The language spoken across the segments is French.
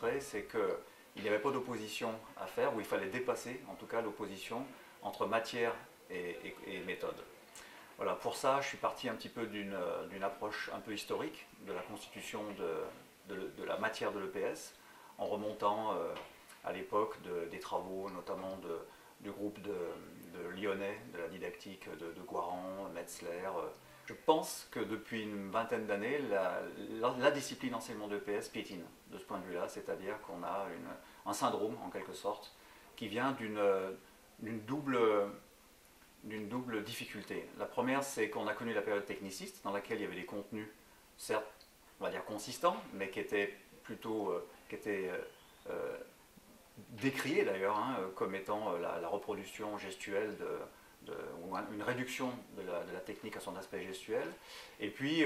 démontré, c'est qu'il n'y avait pas d'opposition à faire, ou il fallait dépasser en tout cas l'opposition entre matière et méthode. Voilà, pour ça, je suis parti un petit peu d'une approche un peu historique de la constitution de la matière de l'EPS, en remontant à l'époque des travaux, notamment du groupe de Lyonnais, de la didactique de Guaran, Metzler. Je pense que depuis une vingtaine d'années, la discipline enseignement de l'EPS piétine de ce point de vue-là, c'est-à-dire qu'on a un syndrome, en quelque sorte, qui vient d'une double difficulté. La première, c'est qu'on a connu la période techniciste, dans laquelle il y avait des contenus, certes, on va dire consistants, mais qui étaient plutôt décriés d'ailleurs, hein, comme étant la reproduction gestuelle ou une réduction de la technique à son aspect gestuel. Et puis,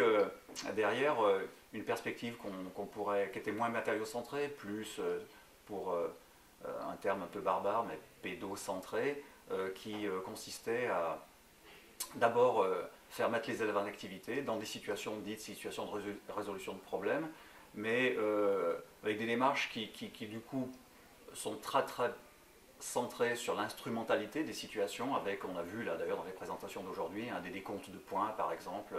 derrière, une perspective qui était moins matériau-centrée, plus, pour un terme un peu barbare, mais pédocentré, qui consistait à d'abord faire mettre les élèves en activité dans des situations dites situations de résolution de problèmes, mais avec des démarches qui du coup sont très centrées sur l'instrumentalité des situations, avec, on a vu là d'ailleurs dans les présentations d'aujourd'hui, des décomptes de points par exemple,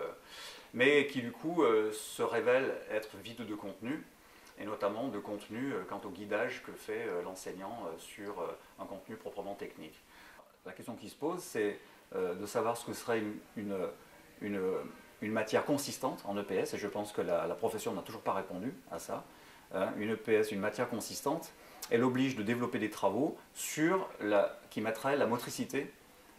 mais qui du coup se révèlent être vides de contenu, et notamment de contenu quant au guidage que fait l'enseignant sur un contenu proprement technique. La question qui se pose, c'est de savoir ce que serait une matière consistante en EPS, et je pense que la profession n'a toujours pas répondu à ça. Une EPS, une matière consistante, elle oblige de développer des travaux qui mettraient la motricité,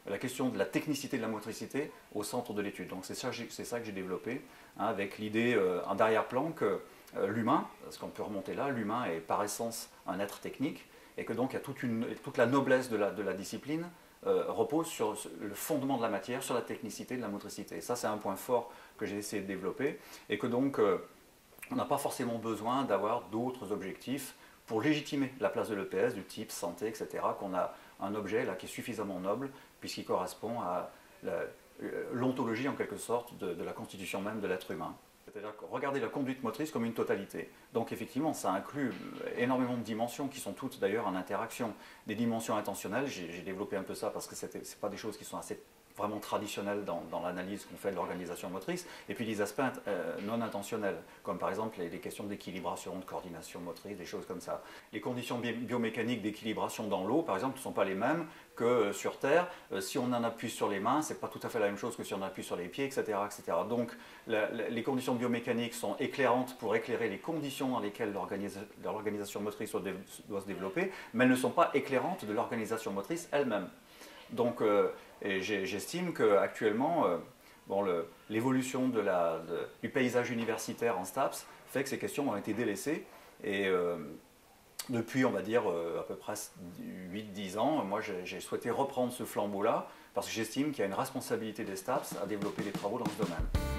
la question de la technicité de la motricité au centre de l'étude. Donc c'est ça que j'ai développé, hein, avec l'idée en arrière-plan que l'humain, parce qu'on peut remonter là, l'humain est par essence un être technique, et que donc il y a toute la noblesse de la discipline repose sur le fondement de la matière, sur la technicité de la motricité. Et ça, c'est un point fort que j'ai essayé de développer, et que donc on n'a pas forcément besoin d'avoir d'autres objectifs pour légitimer la place de l'EPS, du type santé, etc., qu'on a un objet là qui est suffisamment noble, puisqu'il correspond à l'ontologie en quelque sorte de la constitution même de l'être humain. C'est-à-dire regarder la conduite motrice comme une totalité. Donc effectivement, ça inclut énormément de dimensions qui sont toutes d'ailleurs en interaction. Des dimensions intentionnelles, j'ai développé un peu ça parce que ce n'est pas des choses qui sont assez vraiment traditionnelles dans l'analyse qu'on fait de l'organisation motrice, et puis des aspects non intentionnels, comme par exemple les questions d'équilibration, de coordination motrice, des choses comme ça. Les conditions biomécaniques d'équilibration dans l'eau, par exemple, ne sont pas les mêmes que sur Terre. Si on en appuie sur les mains, ce n'est pas tout à fait la même chose que si on appuie sur les pieds, etc. etc. Donc les conditions biomécaniques sont éclairantes pour éclairer les conditions dans lesquelles l'organisation motrice doit se développer, mais elles ne sont pas éclairantes de l'organisation motrice elle-même. Donc j'estime qu'actuellement, l'évolution du paysage universitaire en STAPS fait que ces questions ont été délaissées, et depuis, on va dire, à peu près 8-10 ans, moi j'ai souhaité reprendre ce flambeau-là, parce que j'estime qu'il y a une responsabilité des STAPS à développer des travaux dans ce domaine.